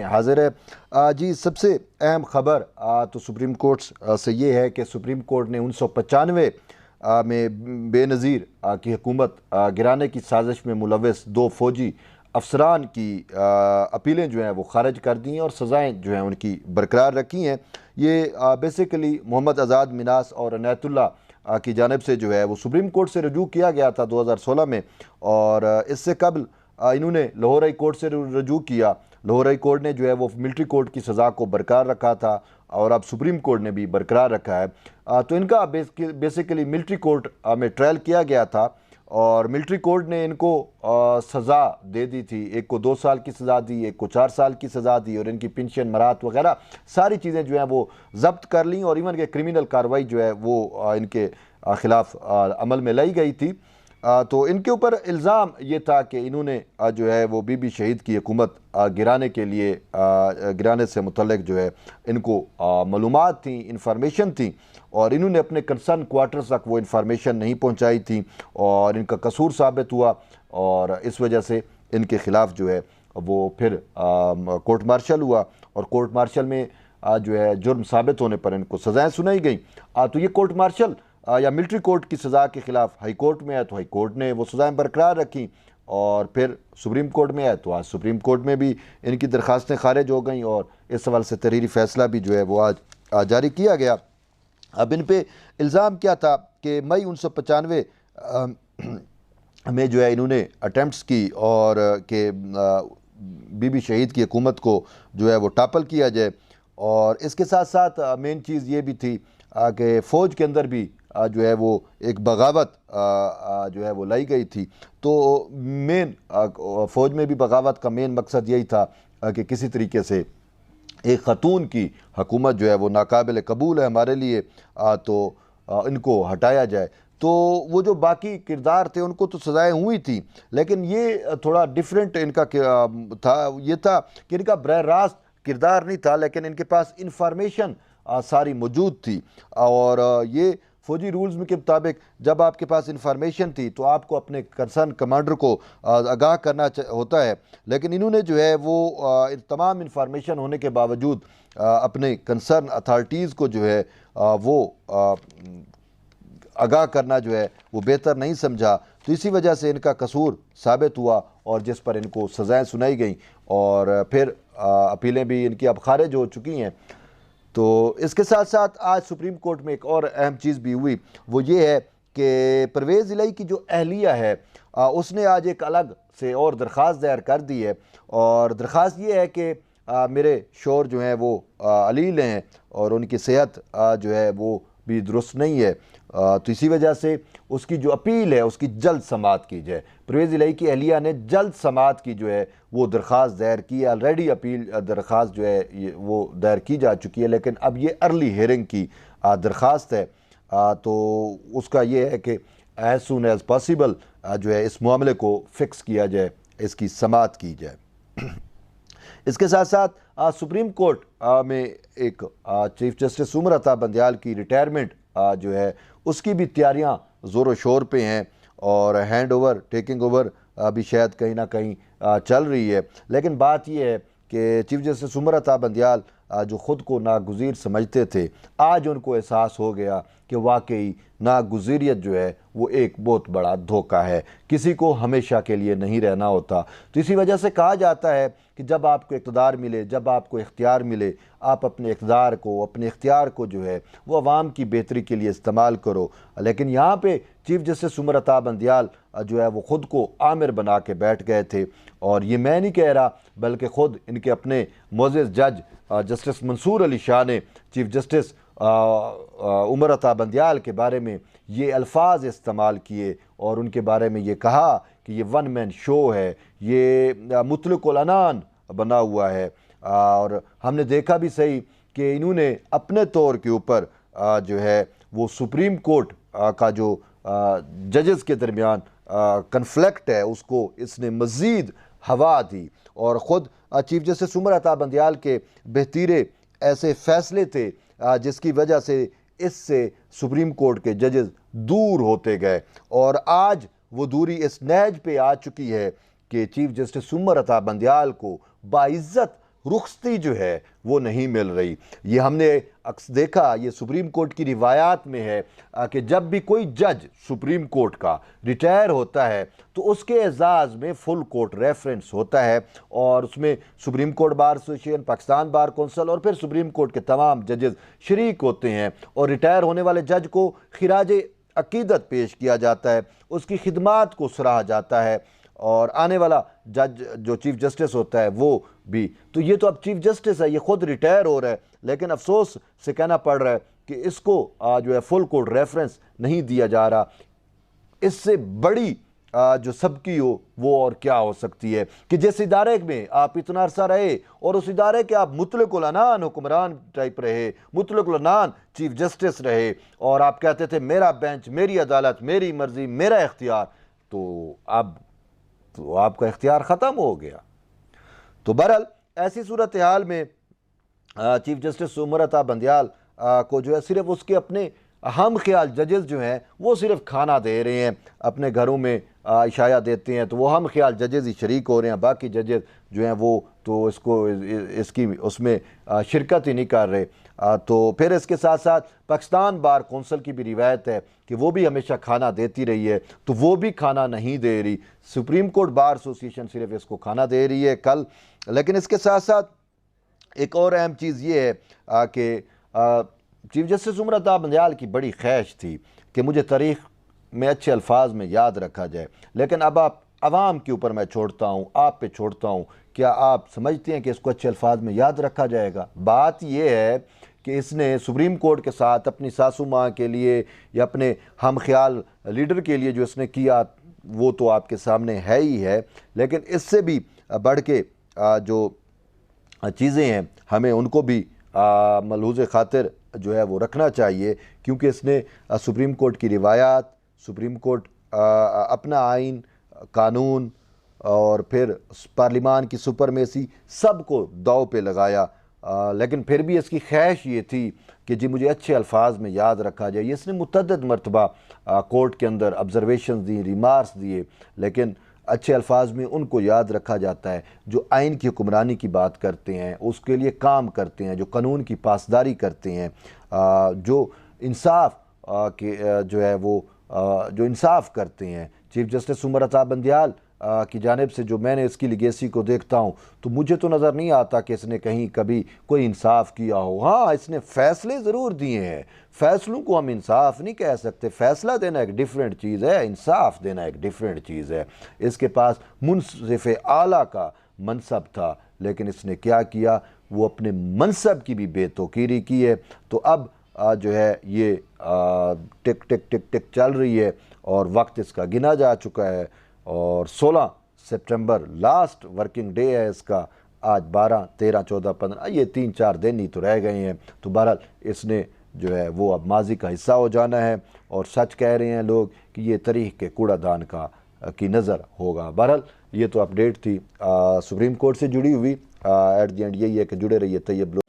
हाजिर है। जी, सबसे अहम खबर तो सुप्रीम कोर्ट से ये है कि सुप्रीम कोर्ट ने 1995 में बेनज़ीर की हुकूमत गिराने की साजिश में मुलव्वस 2 फ़ौजी अफसरान की अपीलें जो हैं वो ख़ारिज कर दी हैं और सज़ाएँ जो हैं उनकी बरकरार रखी हैं। ये बेसिकली मोहम्मद आज़ाद मिनास और अनायतुल्ला की जानिब से जो है वो सुप्रीम कोर्ट से रजू किया गया था 2016 में, और इससे कबल इन्होंने लाहौर हाई कोर्ट से रजू किया। लाहौर हाई कोर्ट ने जो है वो मिलिट्री कोर्ट की सज़ा को बरकरार रखा था और अब सुप्रीम कोर्ट ने भी बरकरार रखा है। तो इनका बेसिकली मिलिट्री कोर्ट में ट्रायल किया गया था और मिलिट्री कोर्ट ने इनको सज़ा दे दी थी। एक को 2 साल की सज़ा दी, एक को 4 साल की सज़ा दी और इनकी पेंशन मराहत वगैरह सारी चीज़ें जो हैं वो ज़ब्त कर ली और इवन के क्रिमिनल कार्रवाई जो है वो इनके ख़िलाफ़ अमल में लाई गई थी। तो इनके ऊपर इल्ज़ाम ये था कि इन्होंने जो है वो बीबी शहीद की हुकूमत गिराने के लिए गिराने से मुतल्लिक जो है इनको मालूमात थी, इंफॉर्मेशन थी और इन्होंने अपने कंसर्न क्वार्टर्स तक वो इंफॉर्मेशन नहीं पहुंचाई थी और इनका कसूर साबित हुआ और इस वजह से इनके ख़िलाफ़ जो है वो फिर कोर्ट मार्शल हुआ और कोर्ट मार्शल में जो है जुर्म साबित होने पर इनको सज़ाएँ सुनाई गई। तो ये कोर्ट मार्शल या मिलिट्री कोर्ट की सज़ा के ख़िलाफ़ हाई कोर्ट में आया तो हाई कोर्ट ने वो सज़ाएँ बरकरार रखी और फिर सुप्रीम कोर्ट में आया तो आज सुप्रीम कोर्ट में भी इनकी दरख्वास्तें खारिज हो गई और इस सवाल से तहरीरी फ़ैसला भी जो है वो आज जारी किया गया। अब इन पे इल्ज़ाम क्या था कि मई 1995 में जो है इन्होंने अटैम्प्ट्स की और कि बीबी शहीद की हुकूमत को जो है वो टापल किया जाए और इसके साथ साथ मेन चीज़ ये भी थी कि फ़ौज के अंदर भी जो है वो एक बगावत जो है वो लाई गई थी। तो मेन फ़ौज में भी बगावत का मेन मकसद यही था कि किसी तरीके से एक ख़तून की हुकूमत जो है वो नाकाबिल कबूल है हमारे लिए, तो इनको हटाया जाए। तो वो जो बाकी किरदार थे उनको तो सज़ाएँ हुई थी, लेकिन ये थोड़ा डिफरेंट इनका था, ये था कि इनका बरह रास्त किरदार नहीं था लेकिन इनके पास इंफॉर्मेशन सारी मौजूद थी और ये फ़ौजी रूल्स के मुताबिक जब आपके पास इंफॉर्मेशन थी तो आपको अपने कंसर्न कमांडर को आगाह करना होता है, लेकिन इन्होंने जो है वो तमाम इंफॉर्मेशन होने के बावजूद अपने कंसर्न अथॉरिटीज़ को जो है वो आगाह करना जो है वो बेहतर नहीं समझा। तो इसी वजह से इनका कसूर साबित हुआ और जिस पर इनको सज़ाएँ सुनाई गई और फिर अपीलें भी इनकी अब खारिज हो चुकी हैं। तो इसके साथ साथ आज सुप्रीम कोर्ट में एक और अहम चीज़ भी हुई, वो ये है कि परवेज़ इलाही की जो अहलिया है उसने आज एक अलग से और दरख्वास्त दायर कर दी है और दरख्वास्त ये है कि मेरे शोहर जो हैं वो अलील हैं और उनकी सेहत जो है वो भी दुरुस्त नहीं है, तो इसी वजह से उसकी जो अपील है उसकी जल्द समाअत की जाए। परवेज़ इलाही की अहलिया ने जल्द समाअत की जो है वो दरख्वास्त दायर की है। ऑलरेडी अपील दरख्वास्त जो है वो दायर की जा चुकी है, लेकिन अब ये अर्ली हियरिंग की दरख्वास्त है। तो उसका ये है कि एज़ सून एज़ पॉसिबल जो है इस मामले को फ़िक्स किया जाए, इसकी समाअत की जाए। इसके साथ साथ सुप्रीम कोर्ट में एक चीफ जस्टिस उमर अता बंदयाल की रिटायरमेंट जो है उसकी भी तैयारियां ज़ोर शोर पे हैं और हैंड ओवर टेकिंग ओवर भी शायद कहीं ना कहीं चल रही है। लेकिन बात यह है कि चीफ जस्टिस उमर अता बंदयाल जो ख़ुद को नागुज़ीर समझते थे, आज उनको एहसास हो गया कि वाकई नागुज़ीरियत जो है वो एक बहुत बड़ा धोखा है, किसी को हमेशा के लिए नहीं रहना होता। तो इसी वजह से कहा जाता है कि जब आपको इक़्तिदार मिले, जब आपको इख्तियार मिले, आप अपने इक़्तिदार को, अपने इख्तियार को जो है वो अवाम की बेहतरी के लिए इस्तेमाल करो। लेकिन यहाँ पे चीफ जस्टिस उमर अता बंदयाल जो है वो ख़ुद को आमिर बना के बैठ गए थे और ये मैं नहीं कह रहा बल्कि ख़ुद इनके अपने मोअज़्ज़ज़ जज जस्टिस मंसूर अली शाह ने चीफ जस्टिस उमर अता बंदयाल के बारे में ये अल्फाज इस्तेमाल किए और उनके बारे में ये कहा कि ये वन मैन शो है, ये मुतलकुल अनान बना हुआ है। और हमने देखा भी सही कि इन्होंने अपने तौर के ऊपर जो है वो सुप्रीम कोर्ट का जो जजेस के दरमियान कन्फ्लिक्ट है उसको इसने मज़ीद हवा दी और ख़ुद चीफ जस्टिस उमर अता बंदयाल के बेहतरीन ऐसे फ़ैसले थे जिसकी वजह से इससे सुप्रीम कोर्ट के जजेस दूर होते गए और आज वो दूरी इस नहज पे आ चुकी है कि चीफ जस्टिस उमर अता बंदयाल को बाइज़्ज़त رخصتی جو ہے وہ نہیں مل رہی۔ یہ ہم نے دیکھا، یہ سپریم کورٹ کی روایات میں ہے کہ جب بھی کوئی جج سپریم کورٹ کا ریٹائر ہوتا ہے تو اس کے اعزاز میں فل کورٹ ریفرنس ہوتا ہے، اور اس میں supreme court bar association, Pakistan bar council اور پھر سپریم کورٹ کے تمام ججز شریک ہوتے ہیں، اور ریٹائر ہونے والے جج کو خراج عقیدت پیش کیا جاتا ہے، اس کی خدمات کو سراہا جاتا ہے، اور آنے والا جج جو چیف جسٹس ہوتا ہے وہ بھی۔ تو یہ تو اب چیف جسٹس ہے، یہ خود ریٹائر ہو رہا ہے، لیکن افسوس سے کہنا پڑ رہا ہے کہ اس کو جو ہے فل کورٹ ریفرنس نہیں دیا جا رہا۔ اس سے بڑی جو سبکی ہو وہ اور کیا ہو سکتی ہے کہ جس ادارے میں آپ اتنا عرصہ رہے اور اس ادارے کے آپ مطلق العنان حکمران ٹائپ رہے، مطلق العنان چیف جسٹس رہے، اور آپ کہتے تھے میرا بینچ، میری عدالت، میری مرضی، میرا اختیار، تو اب تو آپ کا اختیار ختم ہو گیا۔ تو بہرحال ایسی صورتحال میں چیف جسٹس عمر عطا بندیال کو جو ہے صرف اس کے اپنے ہم خیال ججز جو ہیں وہ صرف کھانا دے رہے ہیں، اپنے گھروں میں عشایہ دیتے ہیں، تو وہ ہم خیال ججز ہی شریک ہو رہے ہیں، باقی ججز جو ہیں وہ تو اس میں شرکت ہی نہیں کر رہے۔ تو پھر اس کے ساتھ ساتھ پاکستان بار کونسل کی بھی روایت ہے کہ وہ بھی ہمیشہ کھانا دیتی رہی ہے، تو وہ بھی کھانا نہیں دے رہی۔ سپریم کورٹ بار ایسوسیشن صرف اس کو کھانا دے رہی ہے کل۔ لیکن اس کے ساتھ ساتھ ایک اور اہم چیز یہ ہے کہ چیف جسٹس عمر عطا بندیال کی بڑی خواہش تھی کہ مجھے تاریخ میں اچھے الفاظ میں یاد رکھا جائے، لیکن اب آپ عوام کے اوپر میں چھوڑتا ہوں، آپ پہ چھوڑتا ہوں، کیا آپ سمجھتے ہیں کہ اس کو اچھے الفاظ میں یاد رکھا جائے گا؟ بات یہ ہے کہ اس نے سپریم کورٹ کے ساتھ اپنی ساسو ماں کے لیے یا اپنے ہم خیال لیڈر کے لیے جو اس نے کیا وہ تو آپ کے سامنے ہے ہی ہے، لیکن اس سے بھی بڑھ کے جو چیزیں ہیں ہمیں ان کو بھی ملحوظ خاطر جو ہے وہ رکھنا چاہیے، کیونکہ اس نے سپریم کورٹ کی روایات، سپریم کورٹ اپنا آئین، قانون اور پھر پارلیمان کی سپرمیسی سب کو داؤ پہ لگایا، لیکن پھر بھی اس کی خواہش یہ تھی کہ جی مجھے اچھے الفاظ میں یاد رکھا جائے۔ اس نے متعدد مرتبہ کورٹ کے اندر آبزرویشنز دی، ریمارکس دیے، لیکن اچھے الفاظ میں ان کو یاد رکھا جاتا ہے جو آئین کی حکمرانی کی بات کرتے ہیں، اس کے لیے کام کرتے ہیں، جو قانون کی پاسداری کرتے ہیں، جو انصاف جو ہے وہ جو انصاف کرتے ہیں۔ چیف جسٹس عمر عطا بندیال کی جانب سے جو میں نے اس کی لیگیسی کو دیکھتا ہوں تو مجھے تو نظر نہیں آتا کہ اس نے کہیں کبھی کوئی انصاف کیا ہو۔ ہاں اس نے فیصلے ضرور دیے ہیں، فیصلوں کو ہم انصاف نہیں کہہ سکتے، فیصلہ دینا ایک ڈیفرنٹ چیز ہے، انصاف دینا ایک ڈیفرنٹ چیز ہے۔ اس کے پاس منصف اعلیٰ کا منصب تھا، لیکن اس نے کیا کیا، وہ اپنے منصب کی بھی بے توقیری کی ہے۔ تو اب جو ہے یہ ٹک ٹک ٹک ٹک چل رہی ہے اور وقت اس کا گنا جا چکا ہے، اور 16 سپٹمبر لاسٹ ورکنگ ڈے ہے اس کا۔ آج 12، 13، 14، 15 یہ 3-4 دن ہی تو رہ گئے ہیں، تو بہرحال اس نے جو ہے وہ اب ماضی کا حصہ ہو جانا ہے، اور سچ کہہ رہے ہیں لوگ کہ یہ تاریخ کے کوڑا دان کی نظر ہوگا۔ بہرحال یہ تو اپڈیٹ تھی سپریم کورٹ سے جڑی ہوئی۔ ایٹ دی اینڈ یہی ہے کہ جڑے رہیے طیب لوگ۔